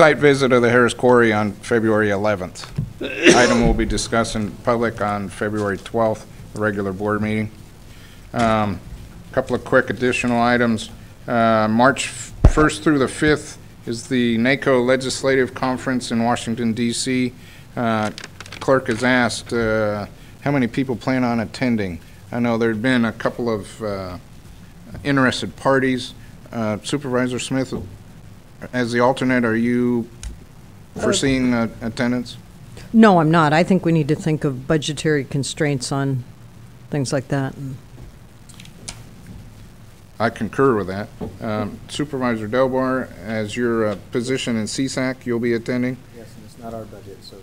site visit of the Harris Quarry on February 11th. Item will be discussed in public on February 12th, the regular board meeting. Couple of quick additional items. March 1st through the 5th is the NACO Legislative Conference in Washington, D.C. Clerk has asked how many people plan on attending. I know there have been a couple of interested parties. Supervisor Smith, as the alternate, are you foreseeing attendance? No, I'm not. I think we need to think of budgetary constraints on things like that. I concur with that. Supervisor Delbar, as your position in CSAC, you'll be attending? Yes, and it's not our budget, so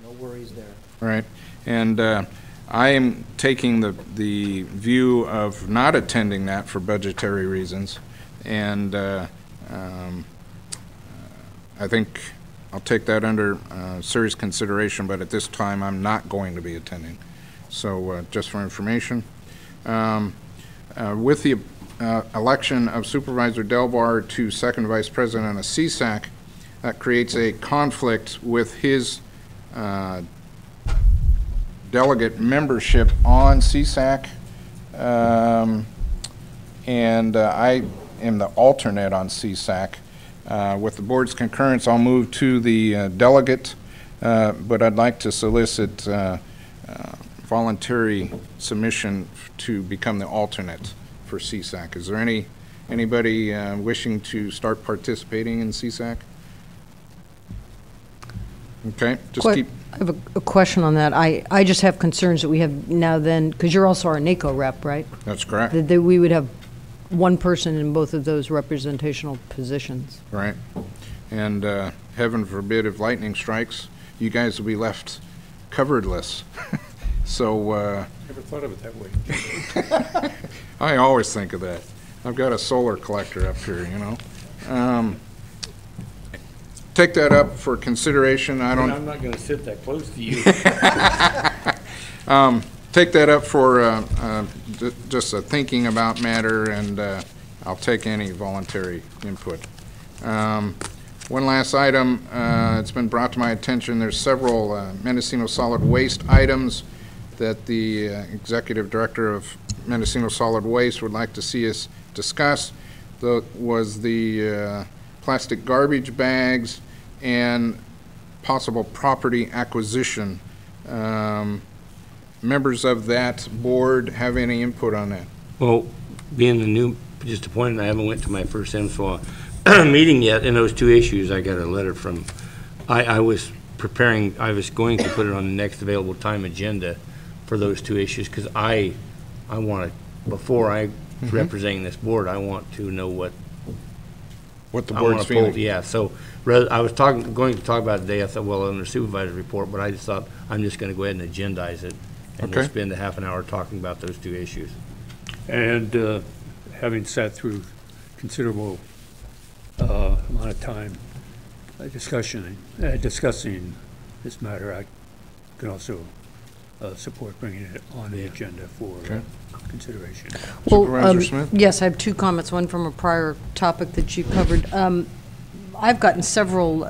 no worries there. Right. And I am taking the view of not attending that for budgetary reasons. And I think I'll take that under serious consideration, but at this time I'm not going to be attending. So just for information. With the election of Supervisor Delbar to second vice president of CSAC, that creates a conflict with his delegate membership on CSAC, and I am the alternate on CSAC. With the board's concurrence, I'll move to the delegate, but I'd like to solicit voluntary submission to become the alternate for CSAC. Is there anybody wishing to start participating in CSAC? Okay, I have a question on that. I just have concerns that we have now then, because you're also our NACO rep, right? That's correct. That we would have one person in both of those representational positions. Right. And heaven forbid if lightning strikes, you guys will be left coveredless. So never thought of it that way. I always think of that. I've got a solar collector up here, you know. Take that up for consideration. I'm not going to sit that close to you. Take that up for just a thinking about matter, and I'll take any voluntary input. One last item, it's been brought to my attention, there's several Mendocino solid waste items that the executive director of Mendocino Solid Waste would like to see us discuss. Was the plastic garbage bags and possible property acquisition. Members of that board have any input on that? Well, being the new, just appointed, I haven't went to my first MSWA meeting yet. In those two issues, I got a letter from, I was preparing, I was going to put it on the next available time agenda for those two issues, because I want to, before I representing this board, I want to know what the board's feeling. Yeah, so I was going to talk about it today. I thought, well, under supervisor's report, but I just thought I'm just going to go ahead and agendize it, and we'll spend a half an hour talking about those two issues. And having sat through considerable amount of time discussing this matter, I can also support bringing it on the agenda for consideration. Well, Supervisor Smith? Yes, I have two comments, one from a prior topic that you covered. I've gotten several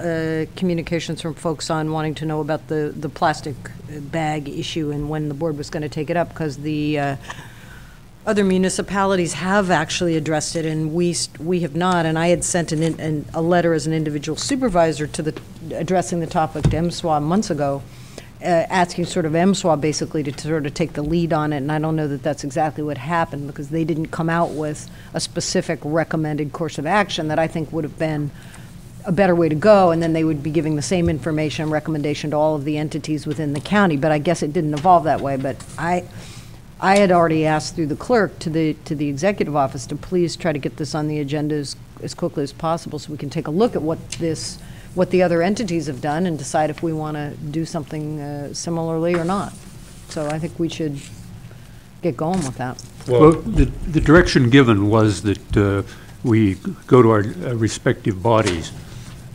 communications from folks on wanting to know about the plastic bag issue and when the board was going to take it up, because the other municipalities have actually addressed it and we have not. And I had sent a letter as an individual supervisor to addressing the topic to MSWA months ago, asking sort of MSWA basically to sort of take the lead on it, and I don't know that that's exactly what happened, because they didn't come out with a specific recommended course of action that I think would have been a better way to go, and then they would be giving the same information and recommendation to all of the entities within the county. But I guess it didn't evolve that way. But I had already asked through the clerk to the executive office to please try to get this on the agenda as quickly as possible, so we can take a look at what the other entities have done and decide if we want to do something similarly or not. So I think we should get going with that. Well, the direction given was that we go to our respective bodies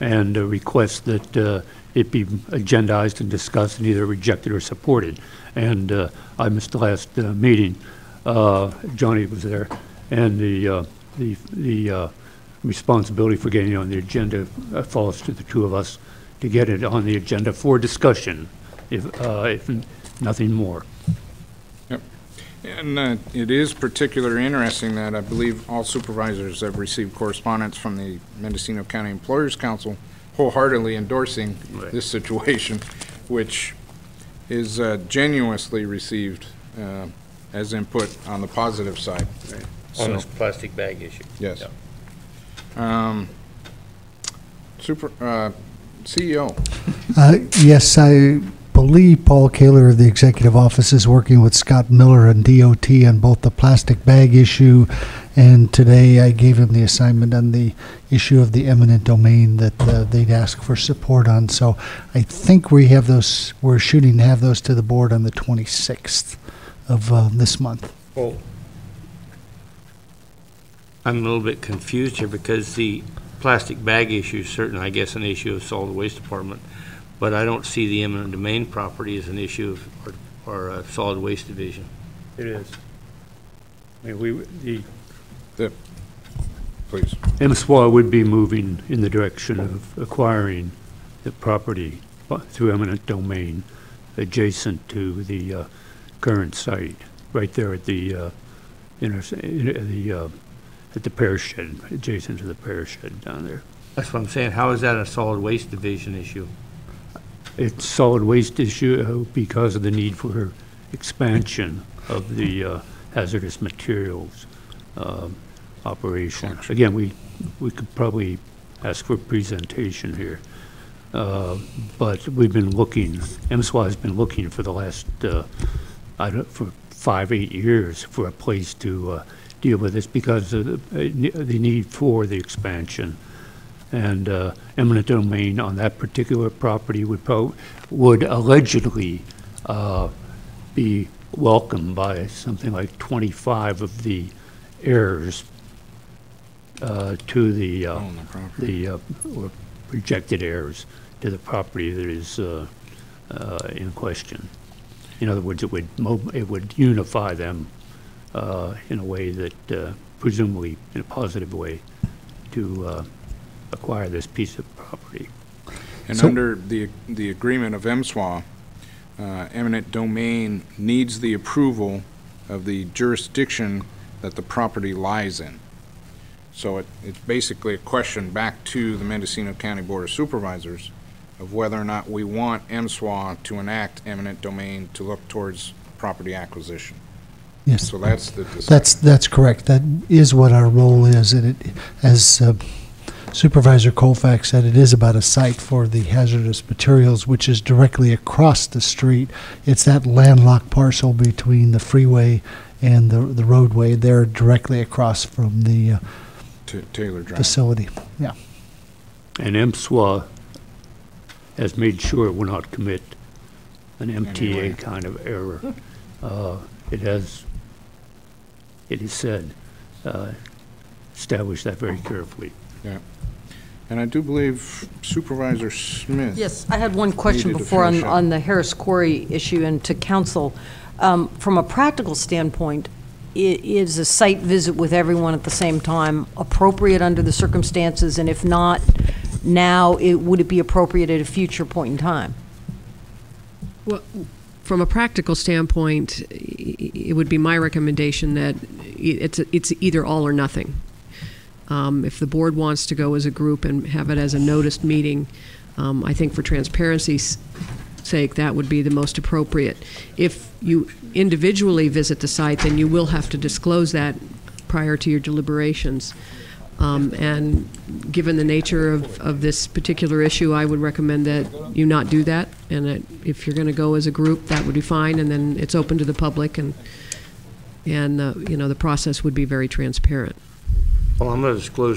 and request that it be agendized and discussed and either rejected or supported. And I missed the last meeting. Johnny was there, and the responsibility for getting it on the agenda falls to the two of us to get it on the agenda for discussion, if nothing more. Yep. And it is particularly interesting that I believe all supervisors have received correspondence from the Mendocino County Employers Council wholeheartedly endorsing this situation, which is genuinely received as input on the positive side. Right. So, On this plastic bag issue. yes. Yeah. CEO. Yes, I believe Paul Kaler of the Executive Office is working with Scott Miller and DOT on both the plastic bag issue, and today I gave him the assignment on the issue of the eminent domain that they'd ask for support on. So I think we have those, we're shooting to have those to the board on the 26th of this month. Well, I'm a little bit confused here because the plastic bag issue is certainly, I guess, an issue of solid waste department, but I don't see the eminent domain property as an issue of our solid waste division. It is. I mean, Please. MSWA would be moving in the direction of acquiring the property through eminent domain adjacent to the current site, right there at the at the pear shed, adjacent to the pear shed down there. That's what I'm saying. How is that a solid waste division issue? It's solid waste issue because of the need for expansion of the hazardous materials operation. Again, we could probably ask for a presentation here, but we've been looking, MSWA has been looking for the last, for 5-8 years for a place to deal with this because of the need for the expansion. And eminent domain on that particular property would allegedly be welcomed by something like 25 of the heirs to the or projected heirs to the property that is in question. In other words, it would unify them in a way that, presumably in a positive way, to acquire this piece of property. And under the agreement of MSWA, eminent domain needs the approval of the jurisdiction that the property lies in. So it's basically a question back to the Mendocino County Board of Supervisors of whether or not we want MSWA to enact eminent domain to look towards property acquisition. Yes. So that's the decision. That's correct. That is what our role is, and it, as Supervisor Colfax said, it is about a site for the hazardous materials, which is directly across the street. It's that landlocked parcel between the freeway and the roadway. They're directly across from the Taylor Drive facility. Yeah. And MSWA has made sure it will not commit an MTA kind of error. It is said, established that very carefully. Yeah. And I do believe Supervisor Smith. Yes, I had one question Needed to before finish up. on the Harris Quarry issue and to council. From a practical standpoint, is a site visit with everyone at the same time appropriate under the circumstances? And if not now, would it be appropriate at a future point in time? Well, from a practical standpoint, it would be my recommendation that it's either all or nothing. If the board wants to go as a group and have it as a noticed meeting, I think for transparency's sake, that would be the most appropriate. If you individually visit the site, then you will have to disclose that prior to your deliberations. And given the nature of this particular issue, I would recommend that you not do that. And that if you're going to go as a group, that would be fine. And then it's open to the public, and you know, the process would be very transparent. Well, I'm going to disclose